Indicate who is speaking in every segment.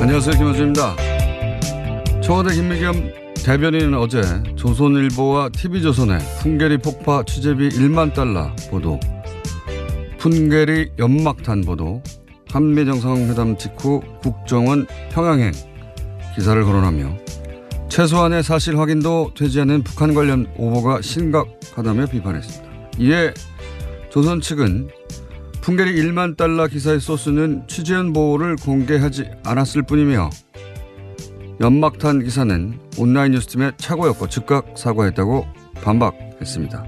Speaker 1: 안녕하세요. 김호준입니다. 청와대 김미겸 대변인은 어제 조선일보와 TV조선의 풍계리 폭파 취재비 1만 달러 보도, 풍계리 연막탄 보도, 한미정상회담 직후 국정원 평양행 기사를 거론하며 최소한의 사실 확인도 되지 않은 북한 관련 오보가 심각하다며 비판했습니다. 이에 조선 측은 풍계리 1만 달러 기사의 소스는 취재원 보호를 공개하지 않았을 뿐이며 연막탄 기사는 온라인 뉴스팀의 착오였고 즉각 사과했다고 반박했습니다.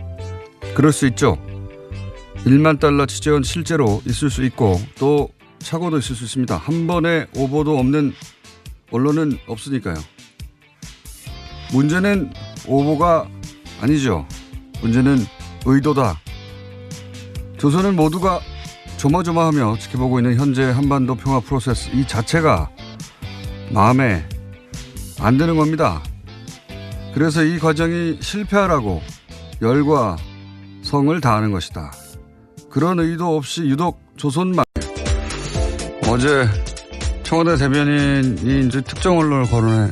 Speaker 1: 그럴 수 있죠. 1만 달러 취재원 실제로 있을 수 있고 또 착오도 있을 수 있습니다. 한 번의 오보도 없는 언론은 없으니까요. 문제는 오보가 아니죠. 문제는 의도다. 조선은 모두가 조마조마하며 지켜보고 있는 현재 한반도 평화 프로세스 이 자체가 마음에 안 드는 겁니다. 그래서 이 과정이 실패하라고 열과 성을 다하는 것이다. 그런 의도 없이 유독 조선만. 어제 청와대 대변인이 이제 특정 언론을 거론해,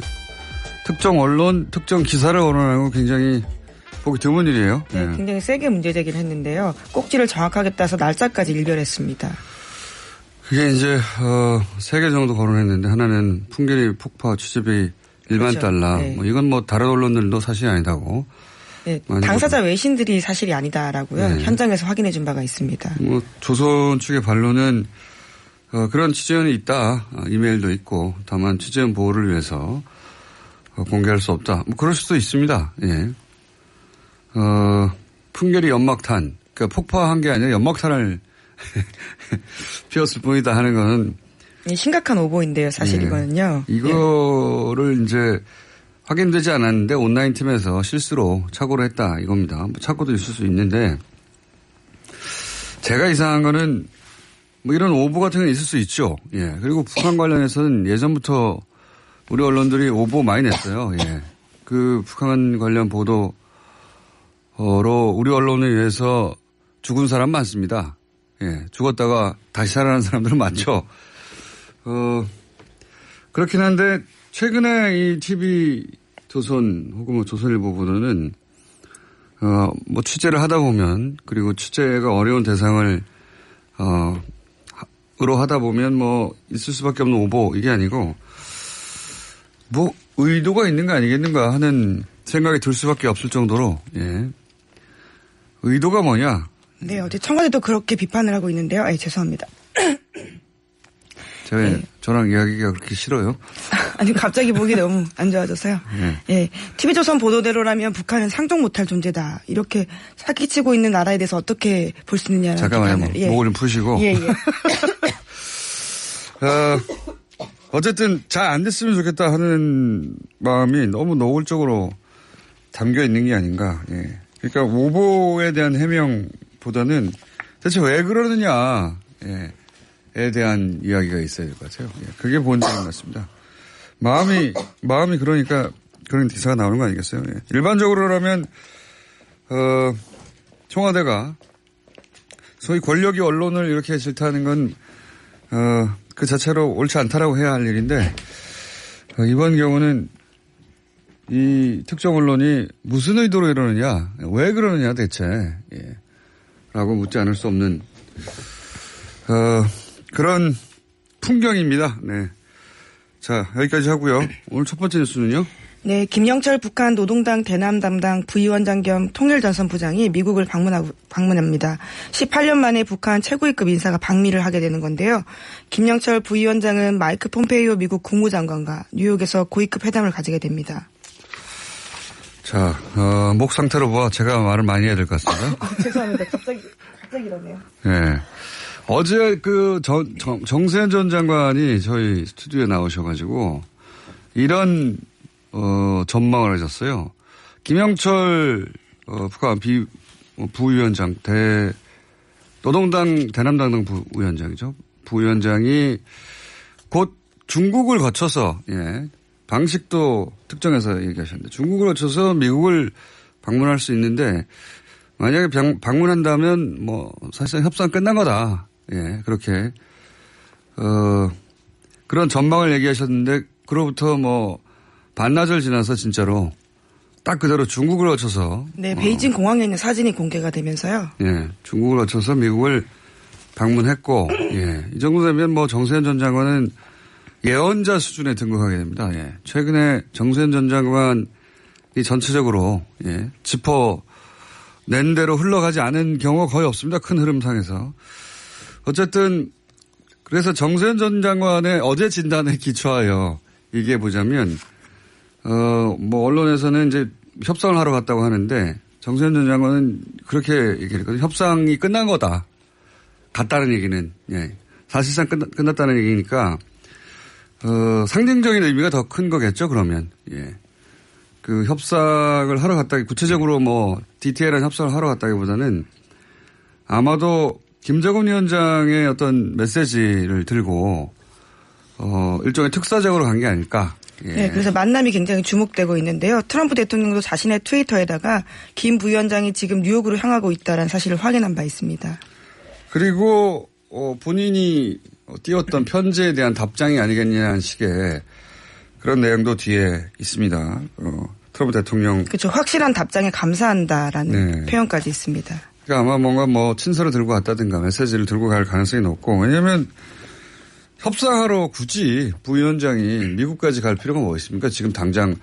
Speaker 1: 특정 기사를 거론하고 굉장히 보기 드문 일이에요.
Speaker 2: 네,
Speaker 1: 네.
Speaker 2: 굉장히 세게 문제제기를 했는데요. 꼭지를 정확하게 따서 날짜까지 일별했습니다.
Speaker 1: 그게 이제 3개 정도 거론했는데 하나는 풍계리 폭파 취재비 1만
Speaker 2: 그렇죠.
Speaker 1: 달러.
Speaker 2: 네.
Speaker 1: 이건 뭐 다른 언론들도 사실이 아니다고.
Speaker 2: 네, 당사자 외신들이 사실이 아니다라고요.
Speaker 1: 네.
Speaker 2: 현장에서 확인해 준 바가 있습니다.
Speaker 1: 뭐 조선 측의 반론은 그런 취재원이 있다. 이메일도 있고 다만 취재원 보호를 위해서 공개할 수 없다. 뭐 그럴 수도 있습니다. 예. 풍계리 연막탄, 그러니까 폭파한 게 아니라 연막탄을 피웠을 뿐이다 하는 거는
Speaker 2: 심각한 오보인데요, 사실
Speaker 1: 예.
Speaker 2: 이거는요.
Speaker 1: 이거를 이제 확인되지 않았는데 온라인 팀에서 실수로 착오를 했다 이겁니다. 뭐 착오도 있을 수 있는데 제가 이상한 거는 뭐 이런 오보 같은 건 있을 수 있죠. 예. 그리고 북한 관련해서는 예전부터 우리 언론들이 오보 많이 냈어요. 예. 그 북한 관련 보도로 우리 언론에 의해서 죽은 사람 많습니다. 예. 죽었다가 다시 살아난 사람들은 많죠. 그렇긴 한데 최근에 이 TV 조선 혹은 뭐 조선일보 보도는 뭐 취재를 하다 보면 그리고 취재가 어려운 대상을 으로 하다 보면 뭐 있을 수밖에 없는 오보 이게 아니고 뭐 의도가 있는 거 아니겠는가 하는 생각이 들 수밖에 없을 정도로 예. 의도가 뭐냐?
Speaker 2: 네, 어제 청와대도 그렇게 비판을 하고 있는데요. 죄송합니다.
Speaker 1: 제가
Speaker 2: 네.
Speaker 1: 저랑 이야기가 그렇게 싫어요?
Speaker 2: 아니 갑자기 목이 너무 안 좋아져서요.
Speaker 1: 네.
Speaker 2: 예, TV조선 보도대로라면 북한은 상종 못할 존재다. 이렇게 사기치고 있는 나라에 대해서 어떻게 볼 수 있느냐는
Speaker 1: 잠깐만요.
Speaker 2: 예.
Speaker 1: 목을 좀 푸시고.
Speaker 2: 예.
Speaker 1: 어쨌든 잘 안 됐으면 좋겠다 하는 마음이 너무 노골적으로 담겨 있는 게 아닌가. 예. 그러니까 오보에 대한 해명보다는 대체 왜 그러느냐. 예. 에 대한 이야기가 있어야 될 것 같아요. 예. 그게 본질인 것 같습니다. 마음이 그러니까 그런 기사가 나오는 거 아니겠어요? 예. 일반적으로라면, 청와대가 소위 권력이 언론을 이렇게 질타하는 건, 그 자체로 옳지 않다라고 해야 할 일인데, 이번 경우는 이 특정 언론이 무슨 의도로 이러느냐, 왜 그러느냐 대체, 예. 라고 묻지 않을 수 없는, 그런 풍경입니다. 네. 자, 여기까지 하고요. 오늘 첫 번째 뉴스는요?
Speaker 2: 네, 김영철 북한 노동당 대남 담당 부위원장 겸 통일전선 부장이 미국을 방문합니다. 18년 만에 북한 최고위급 인사가 방미를 하게 되는 건데요. 김영철 부위원장은 마이크 폼페이오 미국 국무장관과 뉴욕에서 고위급 회담을 가지게 됩니다.
Speaker 1: 자, 목 상태로 봐 제가 말을 많이 해야 될 것 같습니다.
Speaker 2: 죄송합니다. 갑자기 이러네요.
Speaker 1: 네. 어제 정세현 전 장관이 저희 스튜디오에 나오셔가지고 이런 전망을 하셨어요. 김영철 북한 부위원장 노동당 대남당당 부위원장이죠. 부위원장이 곧 중국을 거쳐서 예, 방식도 특정해서 얘기하셨는데 중국을 거쳐서 미국을 방문할 수 있는데 만약에 방문한다면 뭐 사실상 협상 끝난 거다. 예, 그렇게 그런 전망을 얘기하셨는데 그로부터 뭐 반나절 지나서 진짜로 딱 그대로 중국을 거쳐서.
Speaker 2: 네, 베이징 공항에 있는 사진이 공개가 되면서요.
Speaker 1: 예, 중국을 거쳐서 미국을 방문했고, 예, 이 정도 되면 뭐 정세현 전 장관은 예언자 수준에 등극하게 됩니다. 예, 최근에 정세현 전 장관이 전체적으로 예, 짚어낸 대로 흘러가지 않은 경우가 거의 없습니다. 큰 흐름상에서. 어쨌든 그래서 정세현 전 장관의 어제 진단에 기초하여 얘기해 보자면 뭐 언론에서는 이제 협상을 하러 갔다고 하는데 정세현 전 장관은 그렇게 얘기했거든요. 협상이 끝난 거다. 갔다는 얘기는 예. 사실상 끝났다는 얘기니까 상징적인 의미가 더 큰 거겠죠. 그러면 예. 그 협상을 하러 갔다 구체적으로 뭐 디테일한 협상을 하러 갔다기보다는 아마도 김정은 위원장의 어떤 메시지를 들고 일종의 특사적으로 간 게 아닐까. 예.
Speaker 2: 네, 그래서 만남이 굉장히 주목되고 있는데요. 트럼프 대통령도 자신의 트위터에다가 김 부위원장이 지금 뉴욕으로 향하고 있다는 사실을 확인한 바 있습니다.
Speaker 1: 그리고 본인이 띄웠던 편지에 대한 답장이 아니겠냐는 식의 그런 내용도 뒤에 있습니다. 트럼프 대통령.
Speaker 2: 그렇죠. 확실한 답장에 감사한다라는
Speaker 1: 네.
Speaker 2: 표현까지 있습니다.
Speaker 1: 그러니까 아마 뭔가 뭐 친서를 들고 갔다든가 메시지를 들고 갈 가능성이 높고 왜냐하면 협상하러 굳이 부위원장이 미국까지 갈 필요가 뭐 있습니까? 지금 당장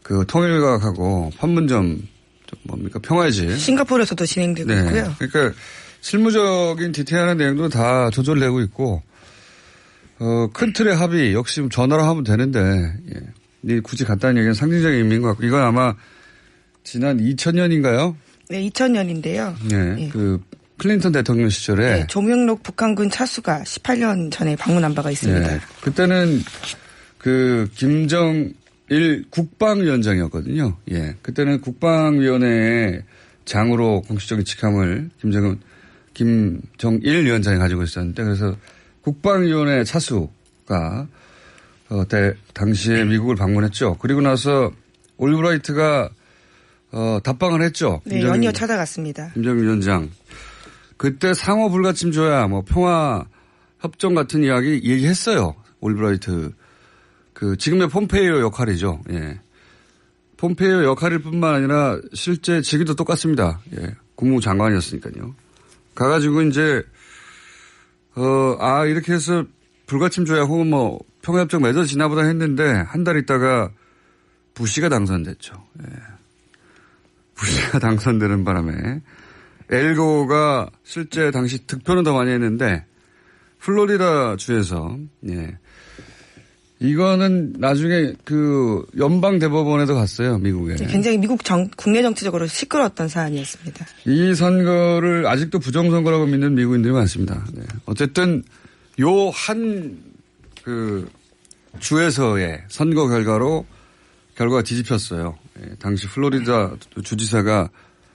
Speaker 1: 그 통일각하고 판문점 뭡니까 평화지.
Speaker 2: 싱가포르에서도 진행되고
Speaker 1: 네.
Speaker 2: 있고요.
Speaker 1: 그러니까 실무적인 디테일한 내용도 다 조절되고 있고 큰 틀의 합의 역시 전화로 하면 되는데 예. 굳이 갔다는 얘기는 상징적인 의미인 것 같고 이건 아마 지난 2000년인가요?
Speaker 2: 네, 2000년인데요.
Speaker 1: 네.
Speaker 2: 예.
Speaker 1: 그 클린턴 대통령 시절에
Speaker 2: 네, 조명록 북한군 차수가 18년 전에 방문한 바가 있습니다.
Speaker 1: 네. 그때는 그 김정일 국방위원장이었거든요. 예. 그때는 국방위원회의 장으로 공식적인 직함을 김정일 위원장이 가지고 있었는데 그래서 국방위원회 차수가 당시에 미국을 방문했죠. 그리고 나서 올브라이트가 답방을 했죠.
Speaker 2: 네, 연이어 찾아갔습니다.
Speaker 1: 김정일 위원장. 그때 상호 불가침 조약, 뭐 평화 협정 같은 이야기 얘기했어요. 올브라이트. 그 지금의 폼페이오 역할이죠. 예. 폼페이오 역할일 뿐만 아니라 실제 직위도 똑같습니다. 예. 국무장관이었으니까요. 가가지고 이제 이렇게 해서 불가침 조약 혹은 뭐 평화협정 맺어지나 보다 했는데 한 달 있다가 부시가 당선됐죠. 예. 부시가 당선되는 바람에 엘고가 실제 당시 득표는 더 많이 했는데 플로리다 주에서 예. 이거는 나중에 그 연방 대법원에도 갔어요. 미국에.
Speaker 2: 굉장히 미국 국내 정치적으로 시끄러웠던 사안이었습니다.
Speaker 1: 이 선거를 아직도 부정선거라고 믿는 미국인들이 많습니다. 네. 어쨌든 요 한 그 주에서의 선거 결과가 뒤집혔어요. 예. 당시 플로리다 주지사가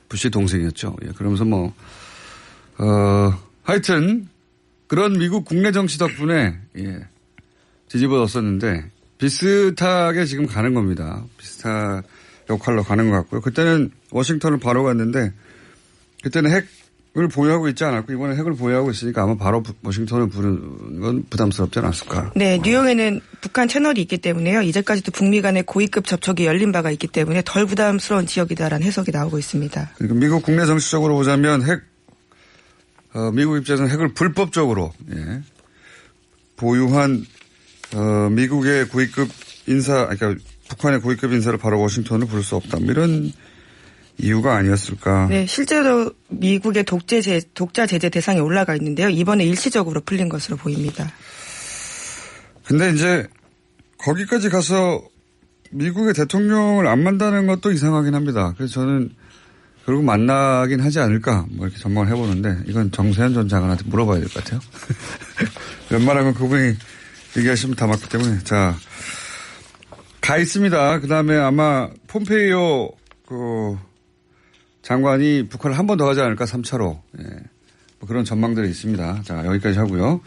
Speaker 1: 부시 동생이었죠. 예. 그러면서 뭐 하여튼 그런 미국 국내 정치 덕분에 예. 뒤집어졌었는데 비슷하게 지금 가는 겁니다. 비슷한 역할로 가는 것 같고요. 그때는 워싱턴을 바로 갔는데 그때는 핵을 보유하고 있지 않았고 이번에 핵을 보유하고 있으니까 아마 바로 워싱턴을 부르는 건 부담스럽지 않았을까.
Speaker 2: 네, 뉴욕에는 북한 채널이 있기 때문에요. 이제까지도 북미 간의 고위급 접촉이 열린 바가 있기 때문에 덜 부담스러운 지역이다라는 해석이 나오고 있습니다.
Speaker 1: 그러니까 미국 국내 정치적으로 보자면 미국 입장에서는 핵을 불법적으로 예, 보유한 미국의 고위급 그러니까 북한의 고위급 인사를 바로 워싱턴을 부를 수 없다. 이런 이유가 아니었을까.
Speaker 2: 네, 실제로 미국의 독자 제재 대상에 올라가 있는데요. 이번에 일시적으로 풀린 것으로 보입니다.
Speaker 1: 근데 이제 거기까지 가서 미국의 대통령을 안 만나는 것도 이상하긴 합니다. 그래서 저는 결국 만나긴 하지 않을까 뭐 이렇게 전망을 해보는데 이건 정세현 전 장관한테 물어봐야 될 것 같아요. 웬만한 건 그분이 얘기하시면 다 맞기 때문에. 자, 가 있습니다. 그 다음에 아마 폼페이오 장관이 북한을 한 번 더 하지 않을까 3차로. 예. 뭐 그런 전망들이 있습니다. 자, 여기까지 하고요.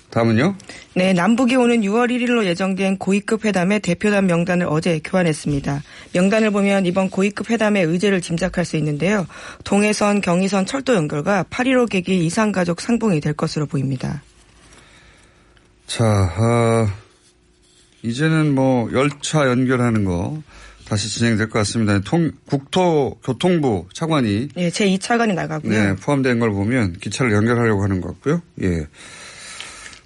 Speaker 1: 다음은요?
Speaker 2: 네, 남북이 오는 6월 1일로 예정된 고위급 회담의 대표단 명단을 어제 교환했습니다. 명단을 보면 이번 고위급 회담의 의제를 짐작할 수 있는데요. 동해선, 경의선 철도 연결과 8.15 계기 이산가족 상봉이 될 것으로 보입니다.
Speaker 1: 자, 이제는 뭐 열차 연결하는 거 다시 진행될 것 같습니다. 국토교통부 차관이
Speaker 2: 예, 제2차관이 나가고요.
Speaker 1: 네, 포함된 걸 보면 기차를 연결하려고 하는 것 같고요. 예.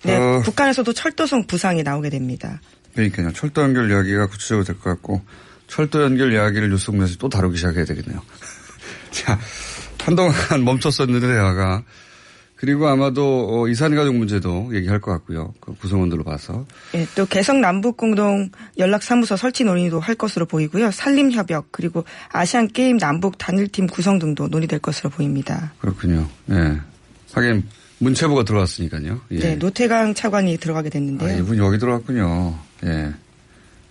Speaker 2: 네, 북한에서도 철도성 부상이 나오게 됩니다.
Speaker 1: 그러니까요. 철도 연결 이야기가 구체적으로 될 것 같고 철도 연결 이야기를 뉴스공장에서 또 다루기 시작해야 되겠네요. 자, 한동안 멈췄었는데 대화가. 그리고 아마도 이산가족 문제도 얘기할 것 같고요. 그 구성원들로 봐서.
Speaker 2: 예, 또 개성 남북공동 연락사무소 설치 논의도 할 것으로 보이고요. 산림협약 그리고 아시안게임 남북 단일팀 구성 등도 논의될 것으로 보입니다.
Speaker 1: 그렇군요. 예. 하긴 문체부가 들어왔으니까요. 예.
Speaker 2: 네, 노태강 차관이 들어가게 됐는데요.
Speaker 1: 이분이 여기 들어왔군요. 예.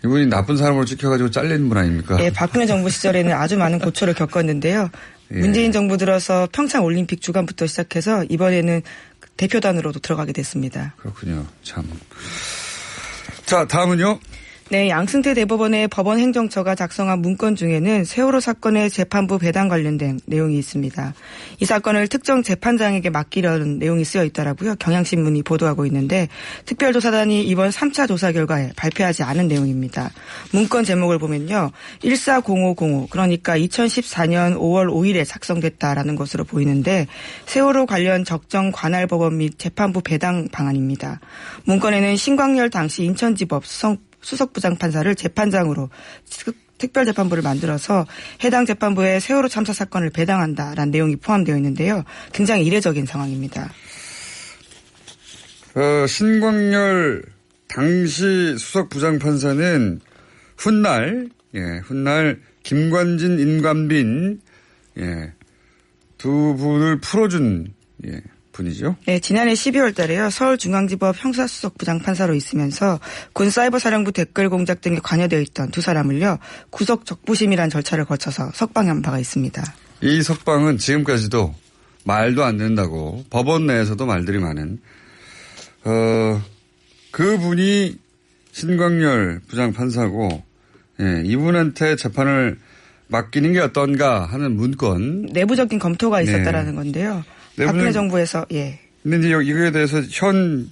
Speaker 1: 이분이 나쁜 사람으로 찍혀가지고 잘린 분 아닙니까?
Speaker 2: 네, 박근혜 정부 시절에는 아주 많은 고초를 겪었는데요. 예. 문재인 정부 들어서 평창 올림픽 주관부터 시작해서 이번에는 대표단으로도 들어가게 됐습니다.
Speaker 1: 그렇군요. 참. 자, 다음은요.
Speaker 2: 네, 양승태 대법원의 법원 행정처가 작성한 문건 중에는 세월호 사건의 재판부 배당 관련된 내용이 있습니다. 이 사건을 특정 재판장에게 맡기려는 내용이 쓰여 있더라고요. 경향신문이 보도하고 있는데 특별조사단이 이번 3차 조사 결과에 발표하지 않은 내용입니다. 문건 제목을 보면요. 140505 그러니까 2014년 5월 5일에 작성됐다라는 것으로 보이는데 세월호 관련 적정 관할 법원 및 재판부 배당 방안입니다. 문건에는 신광열 당시 인천지법 수석부장판사를 재판장으로 특별재판부를 만들어서 해당 재판부에 세월호 참사 사건을 배당한다라는 내용이 포함되어 있는데요. 굉장히 이례적인 상황입니다.
Speaker 1: 신광열 당시 수석부장판사는 훗날 김관진, 임관빈 두 분을 풀어준 분이죠.
Speaker 2: 네, 지난해 12월 달에요. 서울중앙지법 형사수석부장판사로 있으면서 군사이버사령부 댓글 공작 등에 관여되어 있던 두 사람을요. 구속 적부심이란 절차를 거쳐서 석방한 바가 있습니다.
Speaker 1: 이 석방은 지금까지도 말도 안 된다고 법원 내에서도 말들이 많은 그분이 신광열 부장판사고 이분한테 재판을 맡기는 게 어떤가 하는 문건.
Speaker 2: 내부적인 검토가 있었다라는 건데요. 박근혜 정부에서
Speaker 1: 근데 이제 이거에 대해서 현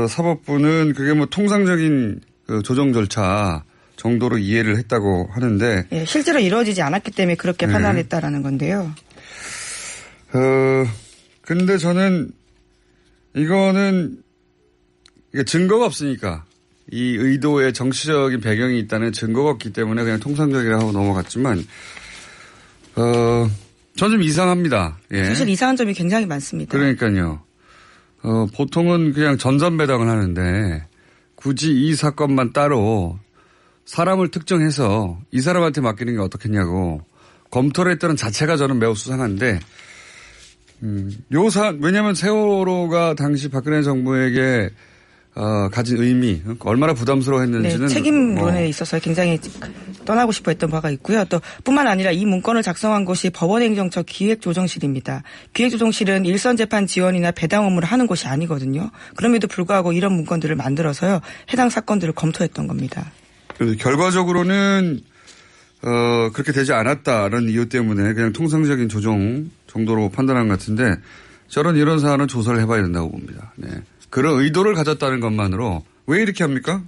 Speaker 1: 사법부는 그게 뭐 통상적인 그 조정 절차 정도로 이해를 했다고 하는데.
Speaker 2: 실제로 이루어지지 않았기 때문에 그렇게 판단했다라는 건데요.
Speaker 1: 근데 저는 이거는 증거가 없으니까 이 의도에 정치적인 배경이 있다는 증거가 없기 때문에 그냥 통상적이라고 하고 넘어갔지만, 전 좀 이상합니다.
Speaker 2: 사실 이상한 점이 굉장히 많습니다.
Speaker 1: 그러니까요. 보통은 그냥 전산배당을 하는데 굳이 이 사건만 따로 사람을 특정해서 이 사람한테 맡기는 게 어떻겠냐고 검토를 했다는 자체가 저는 매우 수상한데, 왜냐하면 세월호가 당시 박근혜 정부에게 가진 의미, 얼마나 부담스러워했는지는.
Speaker 2: 네, 책임론에 있어서 굉장히 떠나고 싶어 했던 바가 있고요. 또 뿐만 아니라 이 문건을 작성한 곳이 법원행정처 기획조정실입니다. 기획조정실은 일선재판 지원이나 배당 업무를 하는 곳이 아니거든요. 그럼에도 불구하고 이런 문건들을 만들어서요. 해당 사건들을 검토했던 겁니다.
Speaker 1: 그래서 결과적으로는 그렇게 되지 않았다는 이유 때문에 그냥 통상적인 조정 정도로 판단한 것 같은데 저는 이런 사안은 조사를 해봐야 된다고 봅니다. 네. 그런 의도를 가졌다는 것만으로 왜 이렇게 합니까?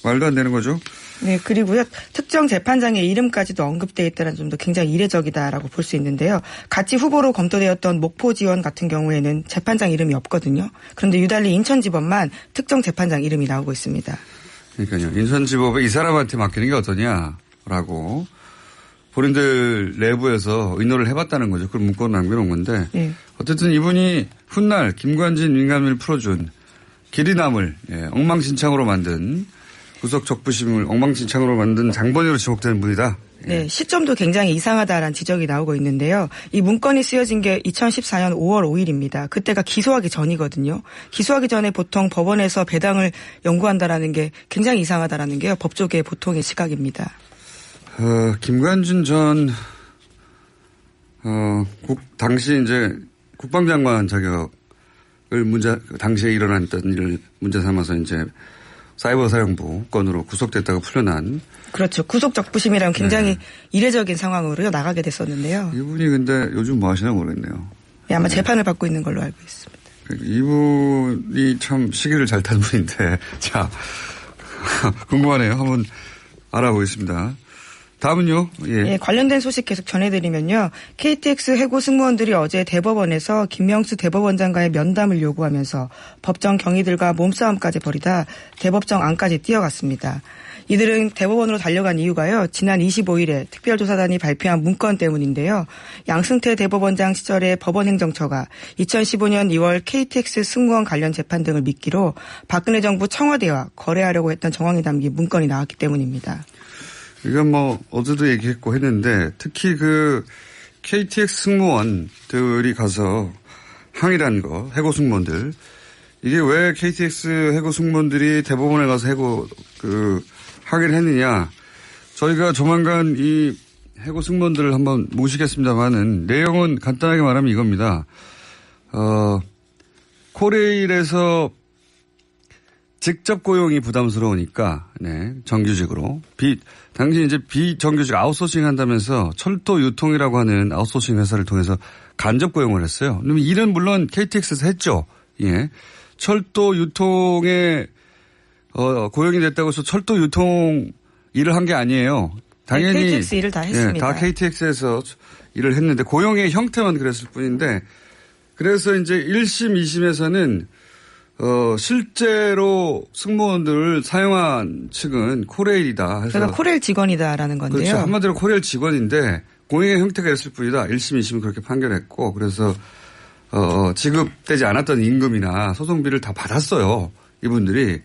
Speaker 1: 말도 안 되는 거죠.
Speaker 2: 네, 그리고요. 특정 재판장의 이름까지도 언급되어 있다는 점도 굉장히 이례적이다라고 볼 수 있는데요. 같이 후보로 검토되었던 목포 지원 같은 경우에는 재판장 이름이 없거든요. 그런데 유달리 인천지법만 특정 재판장 이름이 나오고 있습니다.
Speaker 1: 그러니까요. 인천지법에 이 사람한테 맡기는 게 어떠냐라고 본인들 내부에서 의논을 해봤다는 거죠. 그걸 문건 남겨놓은 건데. 네. 어쨌든 이분이 훗날 김관진 민감을 풀어준 길이 남을 엉망진창으로 만든 구속 적부심을 엉망진창으로 만든 장본인으로 지목되는 분이다.
Speaker 2: 네, 시점도 굉장히 이상하다라는 지적이 나오고 있는데요. 이 문건이 쓰여진 게 2014년 5월 5일입니다. 그때가 기소하기 전이거든요. 기소하기 전에 보통 법원에서 배당을 연구한다라는 게 굉장히 이상하다라는 게요. 법조계의 보통의 시각입니다.
Speaker 1: 김관진 전 당시 이제 국방장관 자격을 당시에 일어났던 일을 문제 삼아서 이제 사이버 사령부 건으로 구속됐다가 풀려난.
Speaker 2: 그렇죠. 구속 적부심이라는 굉장히 이례적인 상황으로 나가게 됐었는데요.
Speaker 1: 이분이 근데 요즘 뭐 하시나 모르겠네요.
Speaker 2: 네, 아마 재판을 받고 있는 걸로 알고 있습니다.
Speaker 1: 이분이 참 시기를 잘 탄 분인데. 자, 궁금하네요. 한번 알아보겠습니다. 다음은요. 예.
Speaker 2: 예, 관련된 소식 계속 전해드리면요. KTX 해고 승무원들이 어제 대법원에서 김명수 대법원장과의 면담을 요구하면서 법정 경위들과 몸싸움까지 벌이다 대법정 안까지 뛰어갔습니다. 이들은 대법원으로 달려간 이유가요. 지난 25일에 특별조사단이 발표한 문건 때문인데요. 양승태 대법원장 시절에 법원행정처가 2015년 2월 KTX 승무원 관련 재판 등을 미끼로 박근혜 정부 청와대와 거래하려고 했던 정황이 담긴 문건이 나왔기 때문입니다.
Speaker 1: 이건 뭐 어제도 얘기했고 했는데 특히 그 KTX 승무원들이 가서 항의란 거, 해고 승무원들. 이게 왜 KTX 해고 승무원들이 대법원에 가서 항의를 했느냐. 저희가 조만간 이 해고 승무원들을 한번 모시겠습니다만은 내용은 간단하게 말하면 이겁니다. 코레일에서 직접 고용이 부담스러우니까, 네, 정규직으로. 당시 이제 비정규직 아웃소싱 한다면서 철도 유통이라고 하는 아웃소싱 회사를 통해서 간접 고용을 했어요. 그러면 일은 물론 KTX에서 했죠. 예. 철도 유통에, 고용이 됐다고 해서 철도 유통 일을 한 게 아니에요. 당연히.
Speaker 2: 네, KTX 일을 다 했습니다.
Speaker 1: 예, 다 KTX에서 일을 했는데 고용의 형태만 그랬을 뿐인데 그래서 이제 1심, 2심에서는 실제로 승무원들을 사용한 측은 코레일이다 해서.
Speaker 2: 그러니까 코레일 직원이다라는 건데요.
Speaker 1: 그렇죠. 한마디로 코레일 직원인데 고용의 형태가 있을 뿐이다. 1심, 2심은 그렇게 판결했고 그래서 지급되지 않았던 임금이나 소송비를 다 받았어요. 이분들이.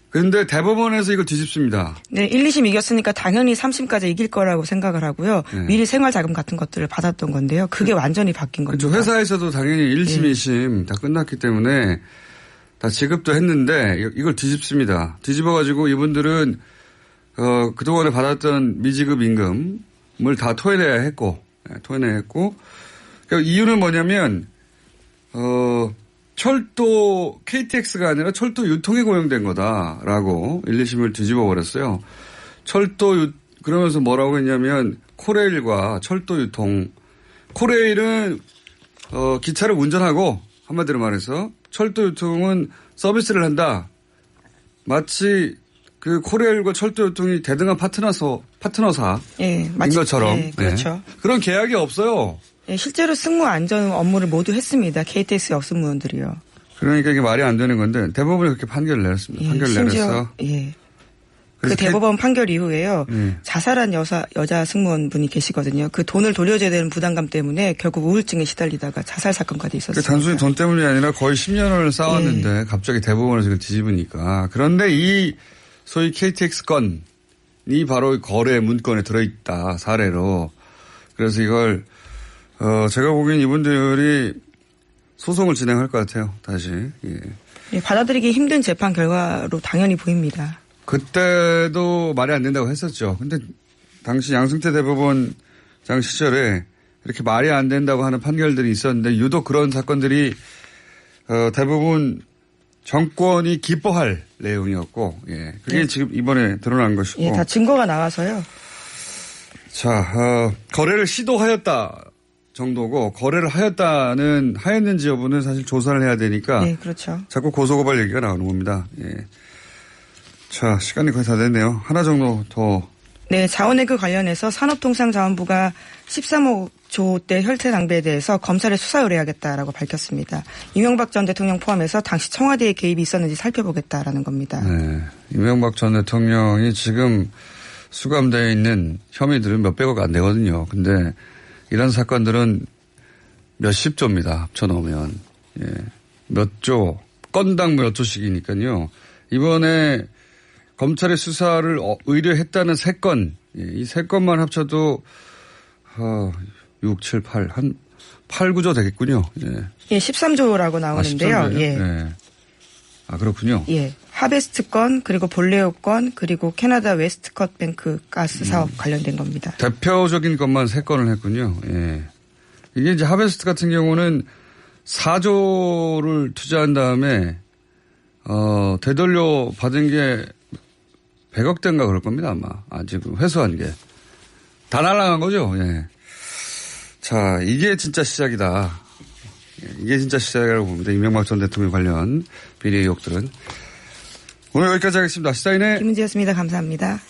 Speaker 1: 그런데 대법원에서 이걸 뒤집습니다. 네,
Speaker 2: 1, 2심 이겼으니까 당연히 3심까지 이길 거라고 생각을 하고요. 네. 미리 생활자금 같은 것들을 받았던 건데요. 그게 완전히 바뀐 겁니다.
Speaker 1: 그렇죠. 회사에서도 당연히 1심, 네. 2심 다 끝났기 때문에 다 지급도 했는데 이걸 뒤집습니다. 뒤집어가지고 이분들은 그동안에 받았던 미지급 임금을 다 토해내야 했고, 그러니까 이유는 뭐냐면 철도 KTX가 아니라 철도 유통에 고용된 거다라고 1, 2심을 뒤집어 버렸어요. 그러면서 뭐라고 했냐면 코레일과 철도 유통, 코레일은 기차를 운전하고 한마디로 말해서 철도 유통은 서비스를 한다. 마치 그 코레일과 철도 유통이 대등한 파트너사인
Speaker 2: 예,
Speaker 1: 것처럼.
Speaker 2: 예, 그렇죠.
Speaker 1: 네. 그런 계약이 없어요.
Speaker 2: 예, 실제로 승무 안전 업무를 모두 했습니다. KTX 역승무원들이요.
Speaker 1: 그러니까 이게 말이 안 되는 건데 대법원이 그렇게 판결을 내렸습니다.
Speaker 2: 예,
Speaker 1: 판결을 내려서.
Speaker 2: 예. 그 대법원 판결 이후에요. 자살한 여자 승무원분이 계시거든요. 그 돈을 돌려줘야 되는 부담감 때문에 결국 우울증에 시달리다가 자살 사건까지 있었습니다.
Speaker 1: 단순히 돈 때문이 아니라 거의 10년을 쌓았는데 예. 갑자기 대법원에서 이걸 뒤집으니까. 그런데 이 소위 KTX 건이 바로 거래 문건에 들어있다. 사례로. 그래서 이걸 제가 보기엔 이분들이 소송을 진행할 것 같아요. 다시. 예.
Speaker 2: 예, 받아들이기 힘든 재판 결과로 당연히 보입니다.
Speaker 1: 그때도 말이 안 된다고 했었죠. 근데 당시 양승태 대법원장 시절에 이렇게 말이 안 된다고 하는 판결들이 있었는데 유독 그런 사건들이 대부분 정권이 기뻐할 내용이었고, 예. 그게 네. 지금 이번에 드러난 것이고.
Speaker 2: 예, 다 증거가 나와서요.
Speaker 1: 자, 거래를 시도하였다 정도고, 거래를 하였는지 여부는 사실 조사를 해야 되니까.
Speaker 2: 네, 그렇죠.
Speaker 1: 자꾸 고소고발 얘기가 나오는 겁니다. 예. 자, 시간이 거의 다 됐네요. 하나 정도 더.
Speaker 2: 네, 자원외교 관련해서 산업통상자원부가 13억 조대 혈세 낭비에 대해서 검찰에 수사 의뢰하겠다라고 밝혔습니다. 이명박 전 대통령 포함해서 당시 청와대의 개입이 있었는지 살펴보겠다라는 겁니다.
Speaker 1: 네, 이명박 전 대통령이 지금 수감되어 있는 혐의들은 몇백억 안 되거든요. 근데 이런 사건들은 몇십 조입니다. 합쳐놓으면. 예, 몇 조, 건당 몇 조씩이니까요. 이번에 검찰의 수사를 의뢰했다는 3건, 이 3건만 합쳐도 6, 7, 8, 한 8, 9조 되겠군요. 예,
Speaker 2: 예 13조라고 나오는데요.
Speaker 1: 13조예요?
Speaker 2: 예.
Speaker 1: 네. 아, 그렇군요.
Speaker 2: 예. 하베스트 건, 그리고 볼레오 건, 그리고 캐나다 웨스트컷 뱅크 가스 사업 관련된 겁니다.
Speaker 1: 대표적인 것만 3건을 했군요. 예. 이게 이제 하베스트 같은 경우는 4조를 투자한 다음에, 되돌려 받은 게 100억대인가 그럴 겁니다, 아마. 지금 회수한 게. 다 날아간 거죠, 예. 자, 이게 진짜 시작이다. 이게 진짜 시사회라고 봅니다. 이명박 전 대통령 관련 비리 의혹들은. 오늘 여기까지 하겠습니다. 시사인의
Speaker 2: 김은지였습니다. 감사합니다.